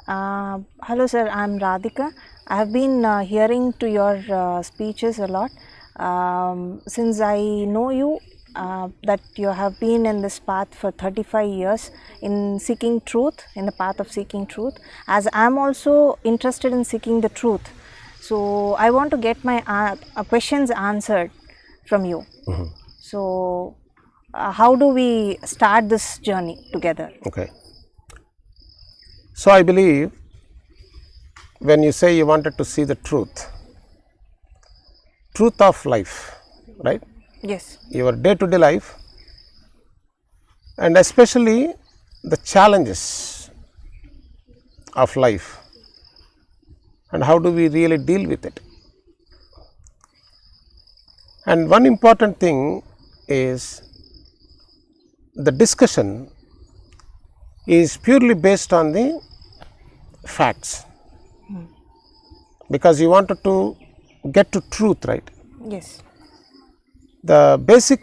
Hello sir, I am Radhika. I have been hearing to your speeches a lot. Since I know you, that you have been in this path for 35 years in seeking truth, in the path of seeking truth, as I am also interested in seeking the truth. So, I want to get my questions answered from you. So, how do we start this journey together? Okay. So, I believe when you say you wanted to see the truth of life, right? Yes. Your day to day life, and especially the challenges of life, and how do we really deal with it. And one important thing is the discussion is purely based on the facts, because you wanted to get to truth, right? Yes. The basic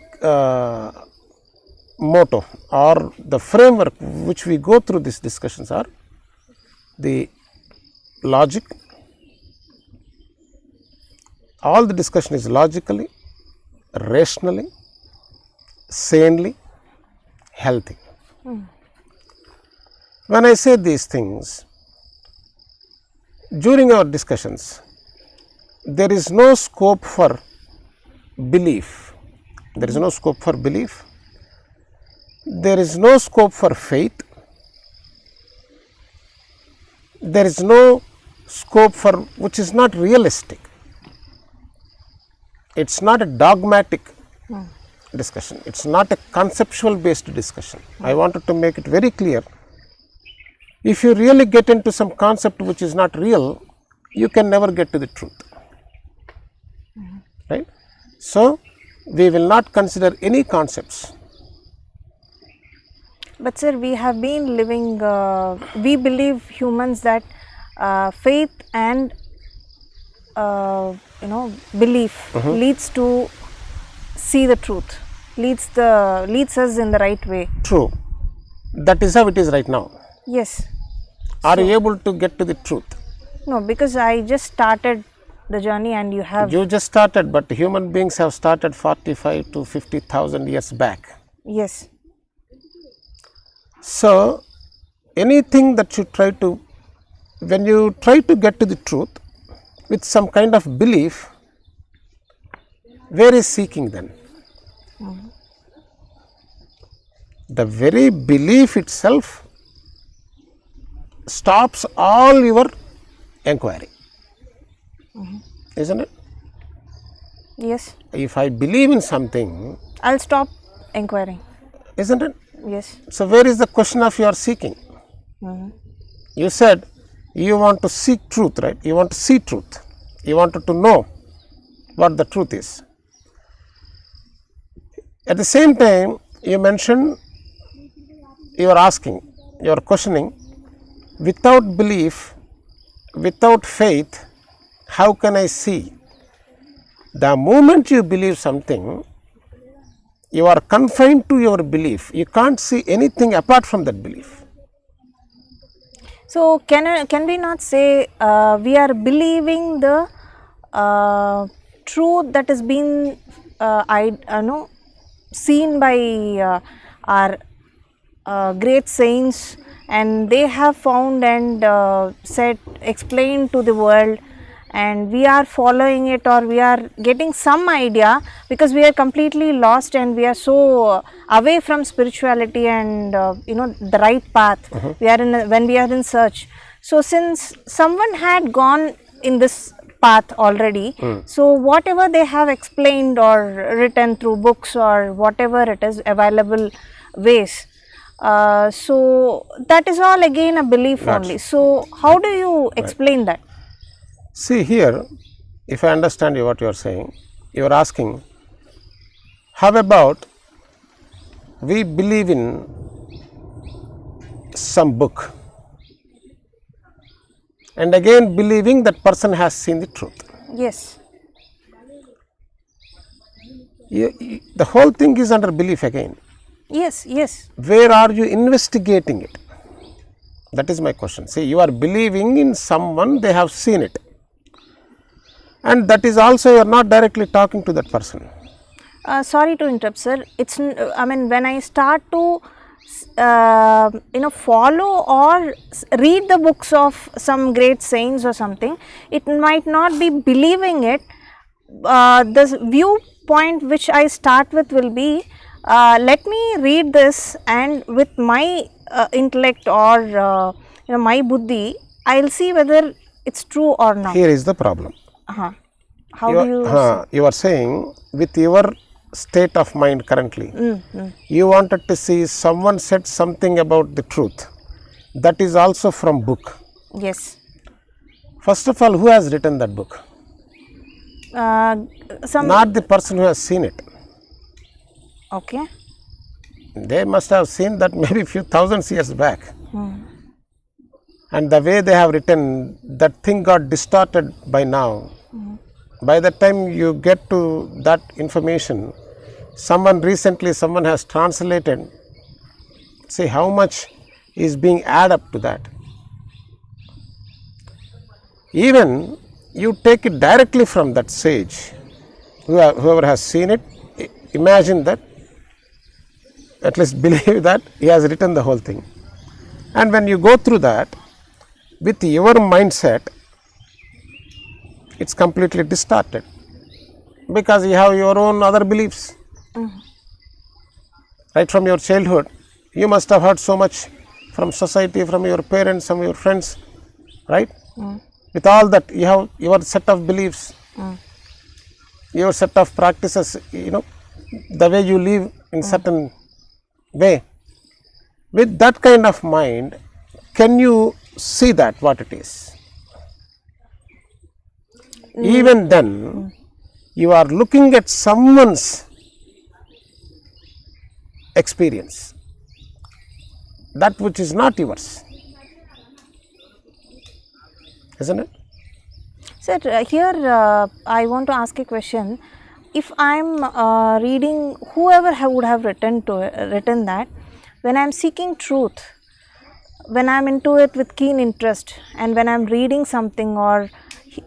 motto or the framework which we go through these discussions are the logic. All the discussion is logically, rationally, sanely, healthy. When I say these things, during our discussions, there is no scope for belief. There is no scope for belief. There is no scope for faith. There is no scope for which is not realistic. It is not a dogmatic discussion. It is not a conceptual based discussion. I wanted to make it very clear. If you really get into some concept which is not real, you can never get to the truth. Right? So, we will not consider any concepts. But sir, we have been living, we believe humans that faith and belief leads to see the truth, leads us in the right way. True. That is how it is right now. Yes. Are you able to get to the truth? No, because I just started the journey and you have. You just started, but human beings have started 45 to 50,000 years back. Yes. So, anything that you try to, when you try to get to the truth with some kind of belief, where is seeking then? The very belief itself stops all your inquiry, isn't it? Yes. If I believe in something, I'll stop inquiring. isn't it? Yes. So, where is the question of your seeking? You said you want to seek truth, right? You want to see truth. You wanted to know what the truth is. At the same time, you mentioned you are asking, you are questioning, without belief, without faith, how can I see? The moment you believe something, you are confined to your belief. You can't see anything apart from that belief. So, can we not say we are believing the truth that has been seen by our great saints, and they have found and explained to the world, and we are following it, or we are getting some idea because we are completely lost and we are so away from spirituality and the right path. We are when we are in search. So, since someone had gone in this path already, so whatever they have explained or written through books or whatever it is available ways, so that is all again a belief only. So, how do you explain that? See here, if I understand you what you are saying, you are asking, how about we believe in some book and again believing that person has seen the truth. Yes. The whole thing is under belief again. Yes, yes. Where are you investigating it? That is my question. See, you are believing in someone, they have seen it, and that is also you are not directly talking to that person. Sorry to interrupt, sir. I mean, when I start to follow or read the books of some great saints or something, it might not be believing it. The viewpoint which I start with will be, let me read this, and with my intellect or my buddhi, I'll see whether it's true or not. Here is the problem. How do you? You are saying with your state of mind currently, you wanted to see someone said something about the truth. That is also from book. Yes. First of all, who has written that book? Not the person who has seen it. Okay. They must have seen that maybe few thousands years back. And the way they have written, that thing got distorted by now. By the time you get to that information, someone has translated. See how much is being added up to that. Even you take it directly from that sage, whoever has seen it, imagine that, at least believe that he has written the whole thing. And when you go through that, with your mindset, it's completely distorted, because you have your own other beliefs. Right from your childhood, you must have heard so much from society, from your parents, from your friends, right? With all that, you have your set of beliefs, your set of practices, the way you live in certain way. With that kind of mind, can you see that what it is? Even then, you are looking at someone's experience, that which is not yours, isn't it? Sir, here I want to ask a question. If I am reading, whoever would have written that, when I am seeking truth, when I am into it with keen interest, and when I am reading something or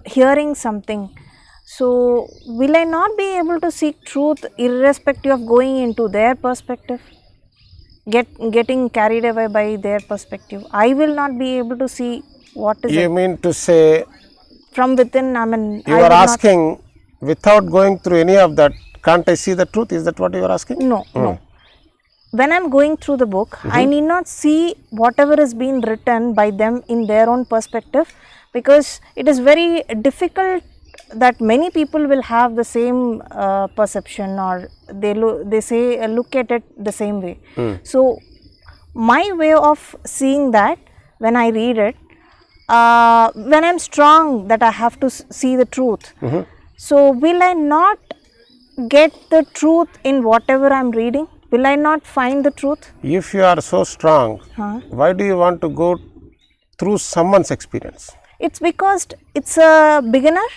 hearing something, so will I not be able to seek truth irrespective of going into their perspective, getting carried away by their perspective? I will not be able to see what is You it. mean to say, From within, I mean, you are asking without going through any of that, can't I see the truth? Is that what you are asking? No, no. When I am going through the book, I need not see whatever is being written by them in their own perspective, because it is very difficult that many people will have the same perception, or they say look at it the same way. So my way of seeing that, when I read it, when I am strong that I have to see the truth, so will I not get the truth in whatever I am reading? Will I not find the truth? If you are so strong, why do you want to go through someone's experience? It's because it's a beginner.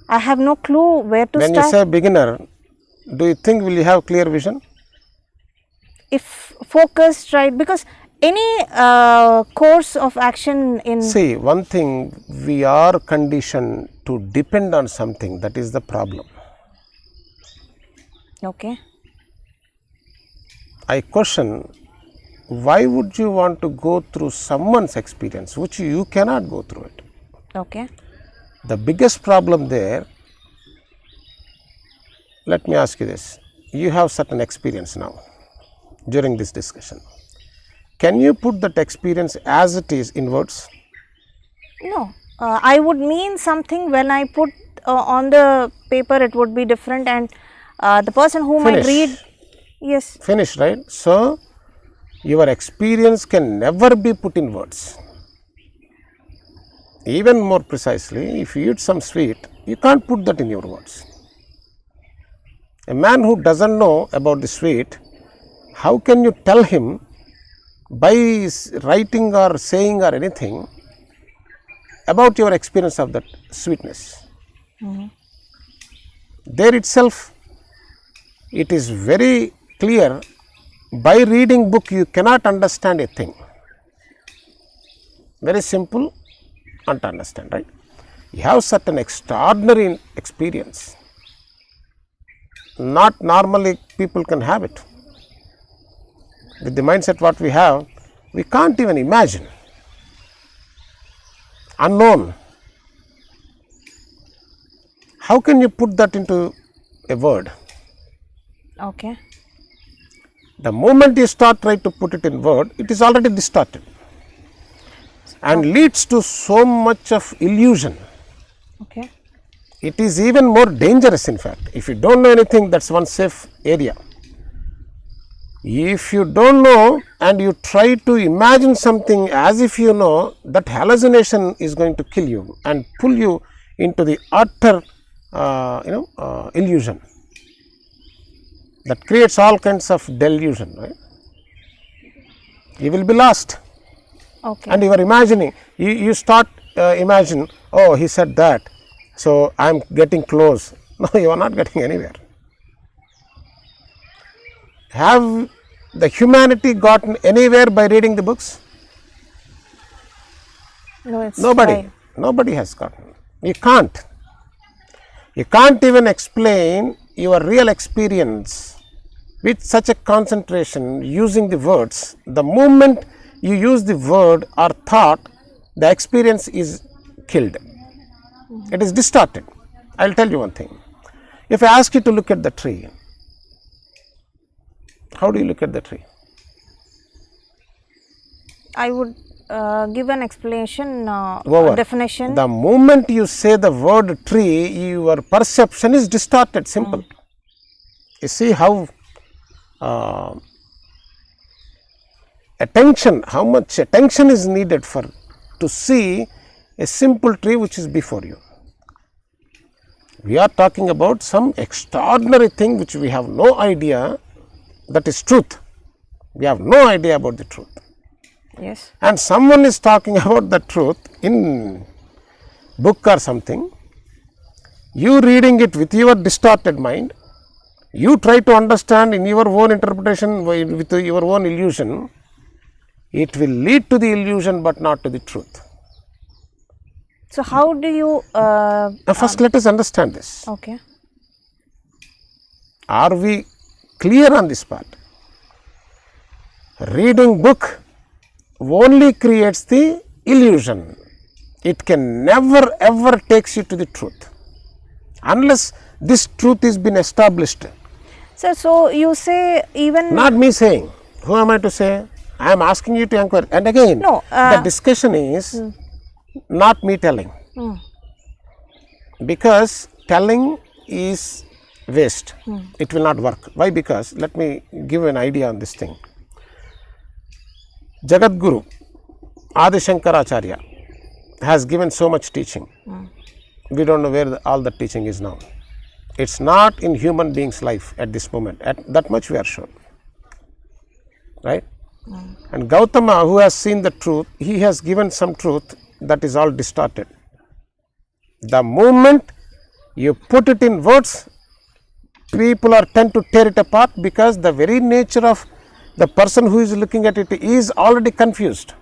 I have no clue where to When start. you say beginner, do you think will you have clear vision? If focused, right? Because any course of action in... See, one thing, we are conditioned to depend on something. That is the problem. Okay. I question, why would you want to go through someone's experience which you cannot go through it? Okay. The biggest problem there, let me ask you this, you have certain experience now during this discussion. Can you put that experience as it is in words? No. I would mean something when I put on the paper, it would be different, and the person who might read... Yes. Finish, right? So, your experience can never be put in words. Even more precisely, if you eat some sweet, you can't put that in your words. A man who doesn't know about the sweet, how can you tell him by writing or saying or anything about your experience of that sweetness? There itself, it is very clear, by reading book you cannot understand a thing. very simple and to understand, right? You have certain extraordinary experience, not normally people can have it. With the mindset what we have, we can't even imagine. Unknown. How can you put that into a word? Okay. The moment you start trying to put it in word, it is already distorted and leads to so much of illusion. Okay. It is even more dangerous, in fact. If you don't know anything, that's one safe area. If you don't know and you try to imagine something as if you know, that hallucination is going to kill you and pull you into the utter illusion. That creates all kinds of delusion, right? You will be lost. Okay. And you are imagining, you start imagine, oh, he said that, so I am getting close. No, you are not getting anywhere. Have the humanity gotten anywhere by reading the books? No, it's Nobody. fine. Nobody has gotten. You can't. You can't even explain your real experience with such a concentration using the words. The moment you use the word or thought, the experience is killed. It is distorted. I will tell you one thing. If I ask you to look at the tree, how do you look at the tree? I would give an explanation, Over. definition. The moment you say the word tree, your perception is distorted, simple. You see how attention, how much attention is needed for to see a simple tree which is before you. We are talking about some extraordinary thing which we have no idea that is truth. We have no idea about the truth. Yes. And someone is talking about the truth in book or something. You reading it with your distorted mind, you try to understand in your own interpretation with your own illusion, it will lead to the illusion but not to the truth. So, how do you First let us understand this. okay. Are we clear on this part? Reading book only creates the illusion. It can never ever takes you to the truth unless this truth is been established. Sir, so you say even Not me saying. Who am I to say? I am asking you to inquire. And again, No, the discussion is not me telling. Because telling is waste. It will not work. Why? Because let me give an idea on this thing. Jagat Guru Adi Shankaracharya has given so much teaching. We don't know where all the teaching is now. It's not in human being's life at this moment. At that much we are sure. Right? And Gautama, who has seen the truth, he has given some truth that is all distorted. The moment you put it in words, people are tend to tear it apart because the very nature of the person who is looking at it is already confused.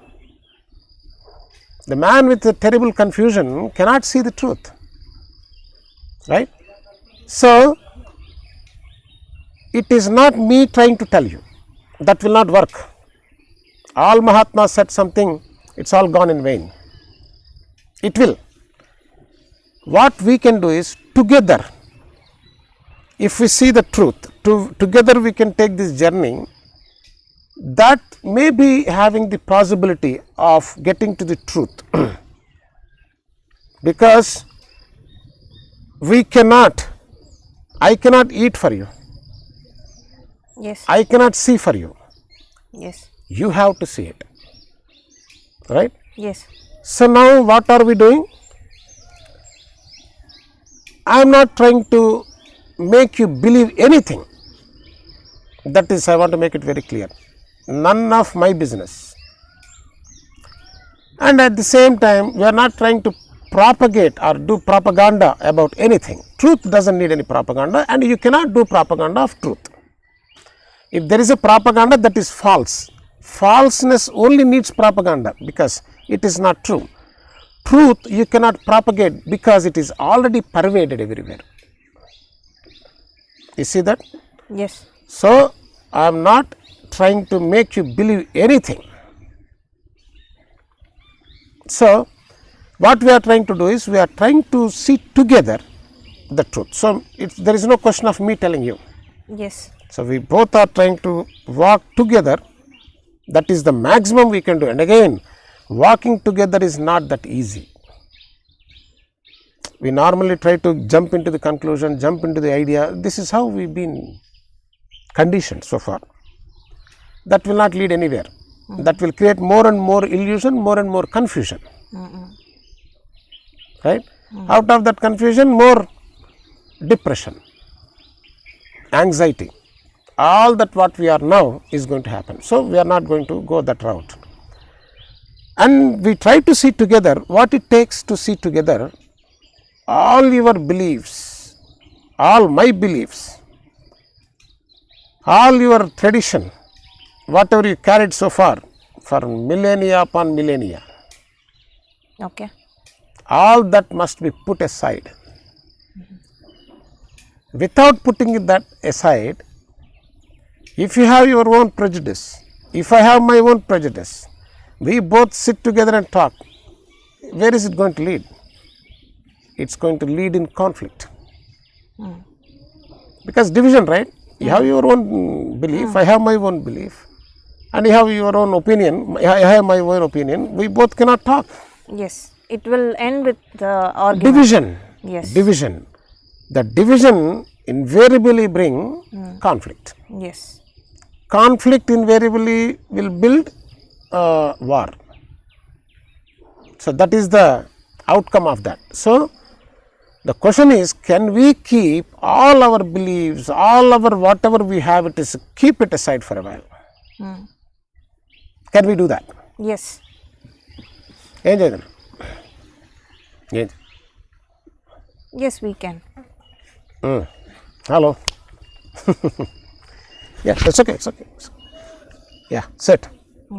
The man with a terrible confusion cannot see the truth. Right? So, it is not me trying to tell you. That will not work. All Mahatmas said something, it's all gone in vain. It will. What we can do is together, if we see the truth, together we can take this journey that may be having the possibility of getting to the truth. Because we cannot, I cannot eat for you, yes, I cannot see for you, yes, you have to see it, right? yes, So now what are we doing? I am not trying to make you believe anything. That is, I want to make it very clear. None of my business. And at the same time, we are not trying to propagate or do propaganda about anything. Truth doesn't need any propaganda, and you cannot do propaganda of truth. If there is a propaganda, that is false. Falseness only needs propaganda, because It is not true. Truth you cannot propagate because it is already pervaded everywhere. You see that? Yes. So, I am not trying to make you believe anything. So, what we are trying to do is we are trying to see together the truth. So, there is no question of me telling you. Yes. So, we both are trying to walk together. That is the maximum we can do. And again, walking together is not that easy. We normally try to jump into the conclusion, jump into the idea. This is how we've been conditioned so far. That will not lead anywhere. That will create more and more illusion, more and more confusion. Right? Out of that confusion, more depression, anxiety. All that what we are now is going to happen. So, we are not going to go that route. And we try to see together what it takes to see together all your beliefs, all my beliefs, all your tradition, whatever you carried so far for millennia upon millennia. Okay. All that must be put aside. Without putting that aside, if you have your own prejudice, if I have my own prejudice, we both sit together and talk, where is it going to lead? It's going to lead in conflict. Because division, right? You have your own belief, I have my own belief, and you have your own opinion, I have my own opinion. We both cannot talk. Yes. It will end with the argument. Division. Yes. Division. The division invariably bring conflict. Yes. Conflict invariably will build war. So, that is the outcome of that. So, the question is, can we keep all our beliefs, all our whatever we have, it is keep it aside for a while. Can we do that? Yes. Enjoy. Yes. Yes, we can. Hello. Yeah, it's okay. It's okay. Yeah, sit.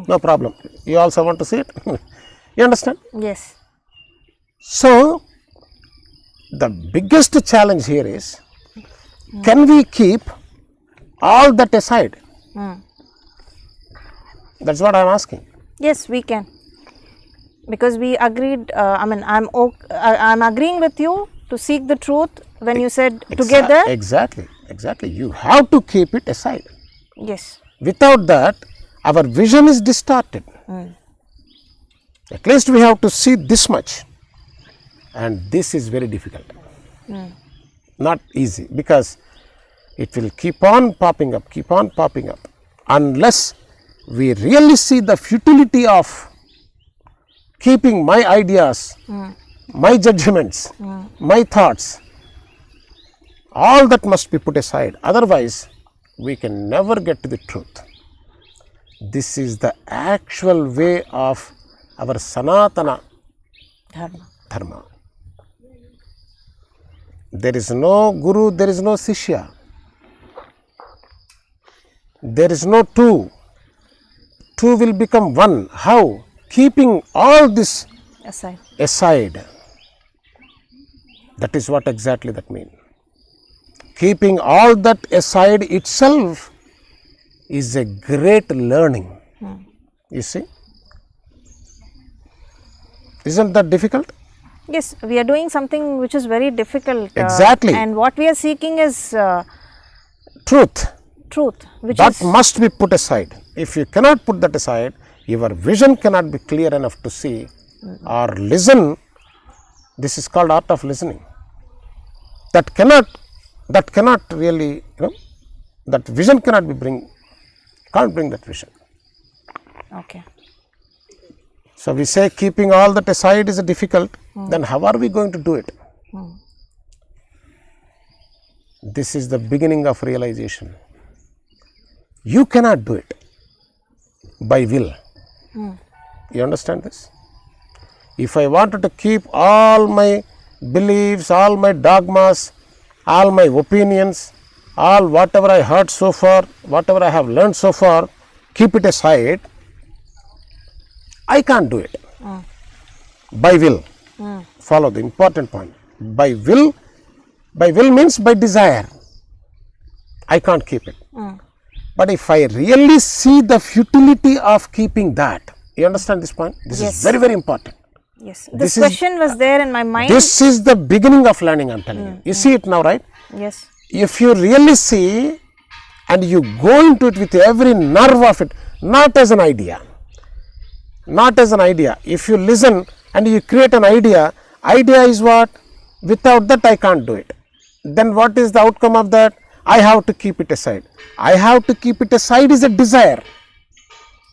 No problem. You also want to sit? You understand? Yes. So, the biggest challenge here is, can we keep all that aside? That's what I am asking. Yes, we can. Because we agreed, I'm agreeing with you to seek the truth when you said together. Exactly. You have to keep it aside. Yes. Without that, our vision is distorted. At least we have to see this much. And this is very difficult. Not easy, because it will keep on popping up, unless we really see the futility of keeping my ideas, my judgments, my thoughts, all that must be put aside. Otherwise, we can never get to the truth. This is the actual way of our Sanatana Dharma. There is no Guru, there is no Sishya. There is no two. Two will become one. How? Keeping all this aside. That is what exactly that means. Keeping all that aside itself is a great learning. You see? Isn't that difficult? Yes, we are doing something which is very difficult. Exactly. And what we are seeking is truth. Which that must be put aside. If you cannot put that aside, your vision cannot be clear enough to see or listen. This is called art of listening. That cannot really, that vision cannot be can't bring that vision. Okay. So, we say keeping all that aside is difficult, then how are we going to do it? This is the beginning of realization. You cannot do it by will. You understand this? If I wanted to keep all my beliefs, all my dogmas, all my opinions, all whatever I heard so far, whatever I have learned so far, keep it aside, I can't do it. By will. Follow the important point. By will means by desire. I can't keep it. But if I really see the futility of keeping that, you understand this point? This is very, very important. Yes. This question was there in my mind. This is the beginning of learning, I'm telling you. You see it now, right? Yes. If you really see and you go into it with every nerve of it, not as an idea, not as an idea. If you listen and you create an idea, idea is what? Without that I can't do it. Then what is the outcome of that? I have to keep it aside. I have to keep it aside is a desire.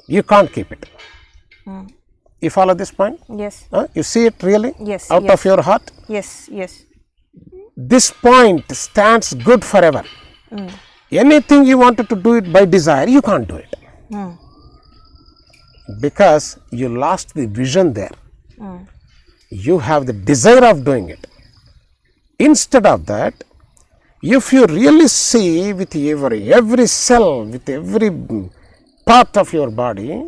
You can't keep it. You follow this point? Yes. You see it really? Yes. Out of your heart? Yes. Yes. This point stands good forever. Anything you wanted to do it by desire, you can't do it. Because you lost the vision there. You have the desire of doing it. Instead of that, if you really see with every cell, with every part of your body,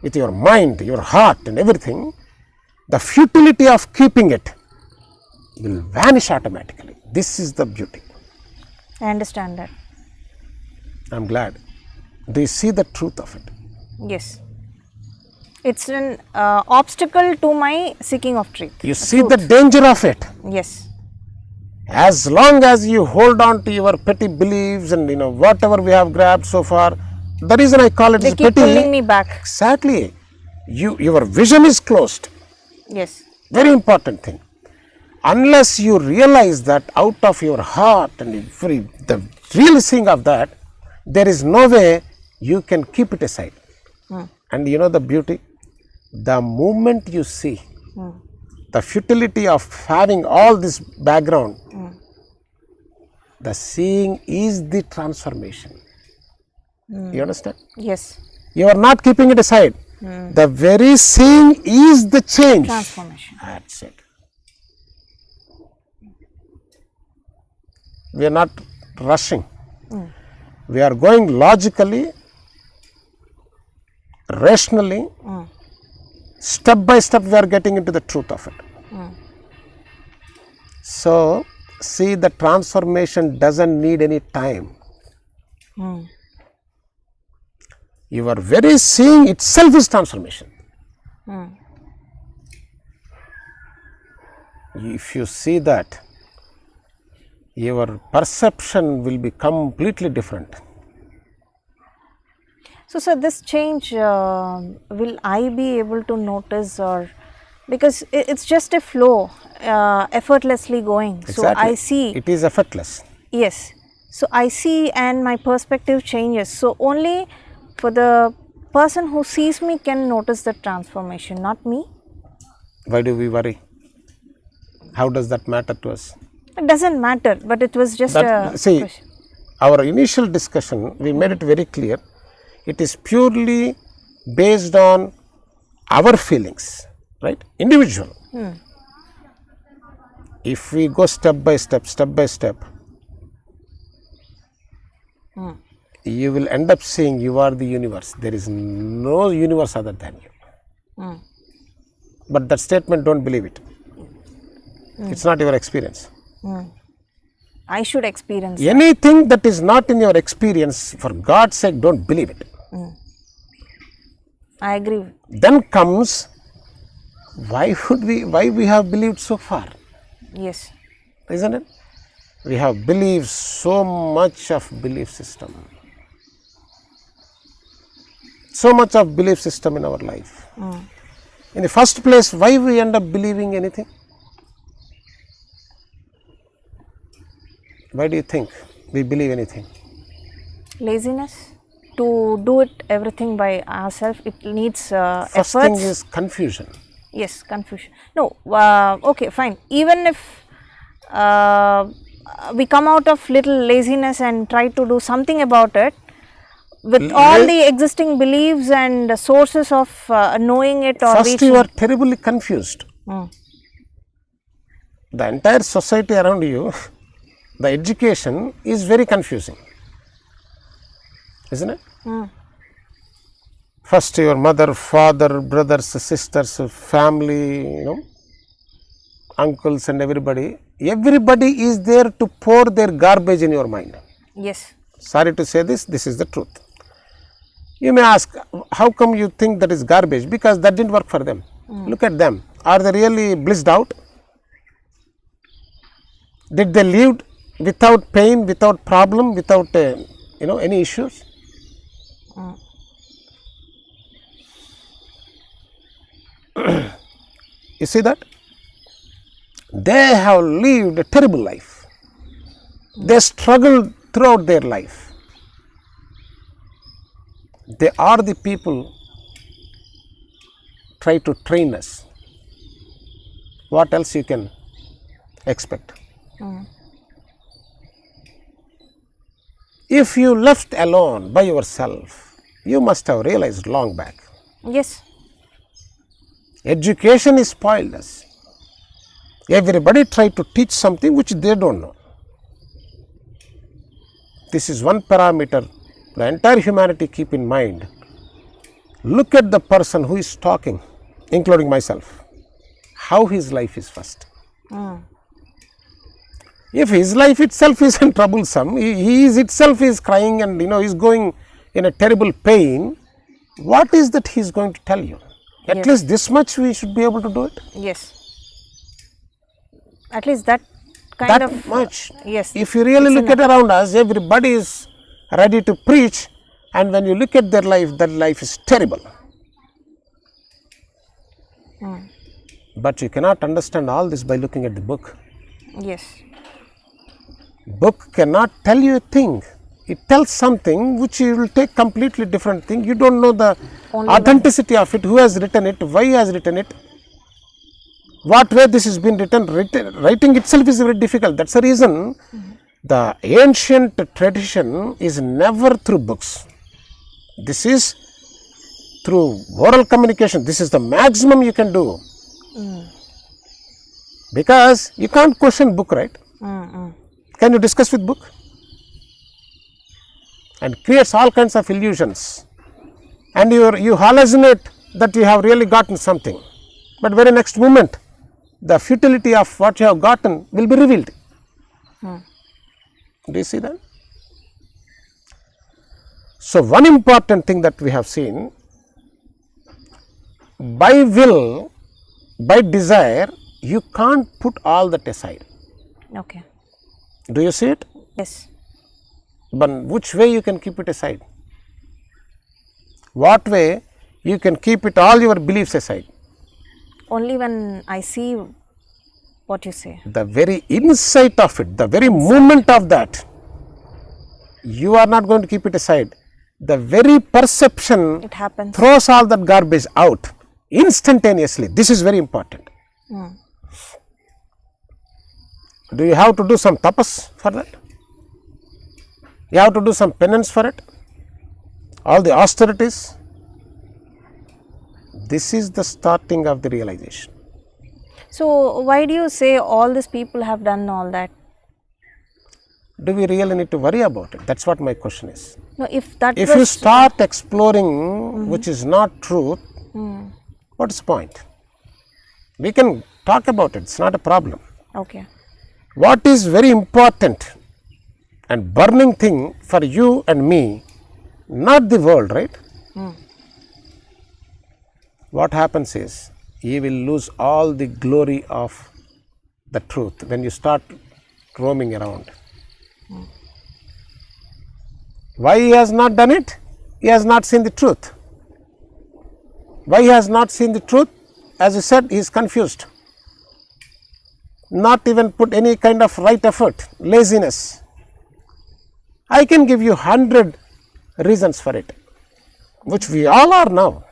with your mind, your heart and everything, the futility of keeping it will vanish automatically. This is the beauty. I understand that. I'm glad. Do you see the truth of it? Yes. It's an obstacle to my seeking of truth. You see the danger of it. Yes. As long as you hold on to your petty beliefs and whatever we have grabbed so far, the reason I call it They is keep petty. pulling me back. Exactly. Your vision is closed. Yes. Very important thing. Unless you realize that out of your heart and the real thing of that, there is no way you can keep it aside. And you know the beauty? The moment you see the futility of having all this background, the seeing is the transformation. You understand? Yes. You are not keeping it aside. The very seeing is the change. Transformation. That's it. We are not rushing. We are going logically, rationally, step by step we are getting into the truth of it. So, see, the transformation doesn't need any time. Your very seeing itself is transformation. If you see that, your perception will be completely different. So, sir, this change, will I be able to notice, or because it's just a flow, effortlessly going. Exactly. So, I see. It is effortless. Yes. So, I see and my perspective changes. So, only for the person who sees me can notice the transformation, not me. Why do we worry? How does that matter to us? It doesn't matter, but it was just a See, question. our initial discussion, we made it very clear. It is purely based on our feelings, right? Individual. If we go step by step, you will end up saying you are the universe. There is no universe other than you. But that statement, don't believe it. It's not your experience. I should experience. Anything that is not in your experience, for God's sake, don't believe it. I agree. Then comes, why we have believed so far, Yes. isn't it? We have believed so much of belief system. So much of belief system in our life. In the first place, why we end up believing anything? Why do you think we believe anything? Laziness. To do it everything by ourselves, it needs First efforts. thing is confusion. Yes, confusion. No, okay, fine. Even if we come out of little laziness and try to do something about it, with all the existing beliefs and sources of knowing it or First, reaching. you are terribly confused. The entire society around you, the education is very confusing, isn't it? First your mother, father, brothers, sisters, family, uncles and everybody. Everybody is there to pour their garbage in your mind. Yes. Sorry to say this is the truth. You may ask, how come you think that is garbage? Because that didn't work for them. Look at them. Are they really blissed out? Did they live without pain, without problem, without any issues? You see that? They have lived a terrible life. They struggled throughout their life. They are the people try to train us. What else you can expect? If you left alone by yourself, you must have realized long back. Yes. Education is spoiled us. Everybody try to teach something which they don't know. This is one parameter the entire humanity keep in mind. Look at the person who is talking, including myself, how his life is first. If his life itself is troublesome, he is itself is crying and is going in a terrible pain, what is that he is going to tell you? At least this much we should be able to do it. Yes. At least that kind of much. Yes. If you really look at around us, everybody is ready to preach, and when you look at their life, that life is terrible. But you cannot understand all this by looking at the book. Yes. Book cannot tell you a thing. It tells something which you will take completely different thing. You don't know the authenticity of it, who has written it, why he has written it, what way this has been written. Writing itself is very difficult. That's the reason the ancient tradition is never through books. This is through oral communication. This is the maximum you can do. Because you can't question book, right? Can you discuss with book? And creates all kinds of illusions. And you hallucinate that you have really gotten something. But very next moment, the futility of what you have gotten will be revealed. Do you see that? So, one important thing that we have seen, by will, by desire, you can't put all that aside. Okay. Do you see it? Yes. But which way you can keep it aside? What way you can keep it all your beliefs aside? Only when I see what you say. The very insight of it, the very moment of that, you are not going to keep it aside. The very perception It happens. throws all that garbage out instantaneously. This is very important. Do you have to do some tapas for that? You have to do some penance for it? All the austerities? This is the starting of the realization. So, why do you say all these people have done all that? Do we really need to worry about it? That's what my question is. No, if that If was you start exploring which is not truth, what is the point? We can talk about it, it's not a problem. okay. What is very important and burning thing for you and me, not the world, right? What happens is, you will lose all the glory of the truth when you start roaming around. Why he has not done it? He has not seen the truth. Why he has not seen the truth? As I said, he is confused. Not even put any kind of right effort, laziness. I can give you 100 reasons for it, which we all are now.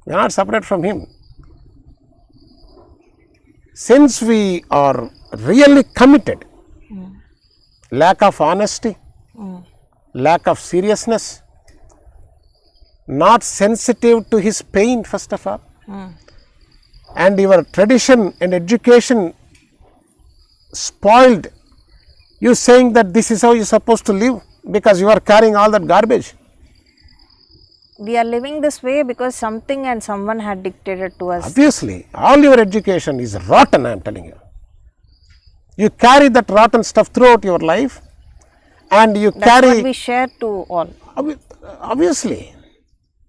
We are not separate from him. Since we are really committed, lack of honesty, lack of seriousness, not sensitive to his pain first of all, and your tradition and education spoiled you saying that this is how you are supposed to live because you are carrying all that garbage. we are living this way because something and someone had dictated to us. Obviously, all your education is rotten, I am telling you. You carry that rotten stuff throughout your life, and you That's carry. what we share to all. Obviously,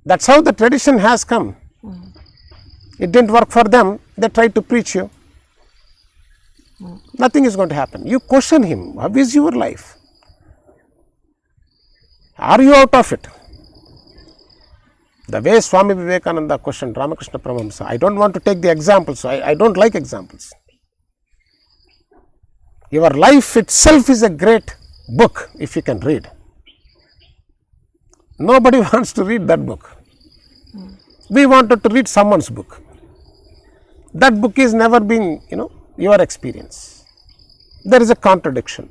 that's how the tradition has come. It didn't work for them, they tried to preach you. Nothing is going to happen. You question him, how is your life? Are you out of it? The way Swami Vivekananda questioned Ramakrishna Paramahamsa, I don't want to take the examples, I don't like examples. Your life itself is a great book if you can read. Nobody wants to read that book. We wanted to read someone's book. That book is never been, your experience. There is a contradiction.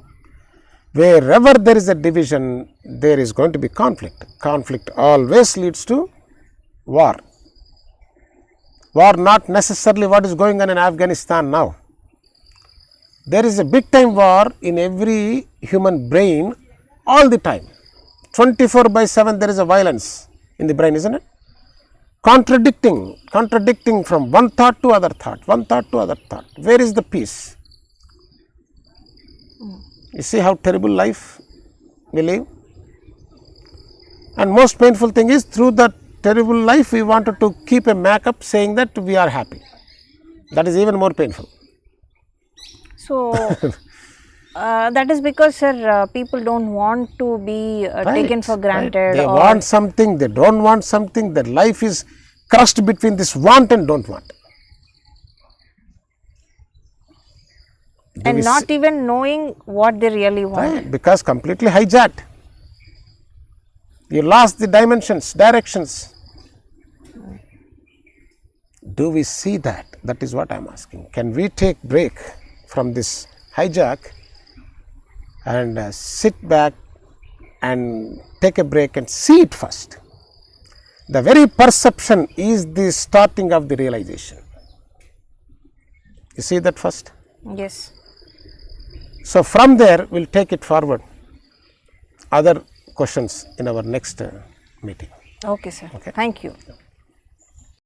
Wherever there is a division, there is going to be conflict. Conflict always leads to war. War not necessarily what is going on in Afghanistan now. There is a big time war in every human brain all the time. 24/7 there is a violence in the brain, isn't it? Contradicting from one thought to other thought, one thought to other thought. Where is the peace? You see how terrible life we live? And most painful thing is, through that terrible life we wanted to keep a make-up saying that we are happy. That is even more painful. So, that is because, sir, people don't want to be taken for granted. They want something, they don't want something. Their life is crushed between this want and don't want. And not even knowing what they really want. Right, because completely hijacked. You lost the dimensions, directions. Do we see that? That is what I am asking. Can we take break from this hijack and sit back and take a break and see it first? The very perception is the starting of the realization. You see that first? Yes. So, from there we will take it forward. Other questions in our next meeting. Okay, sir. Okay. Thank you.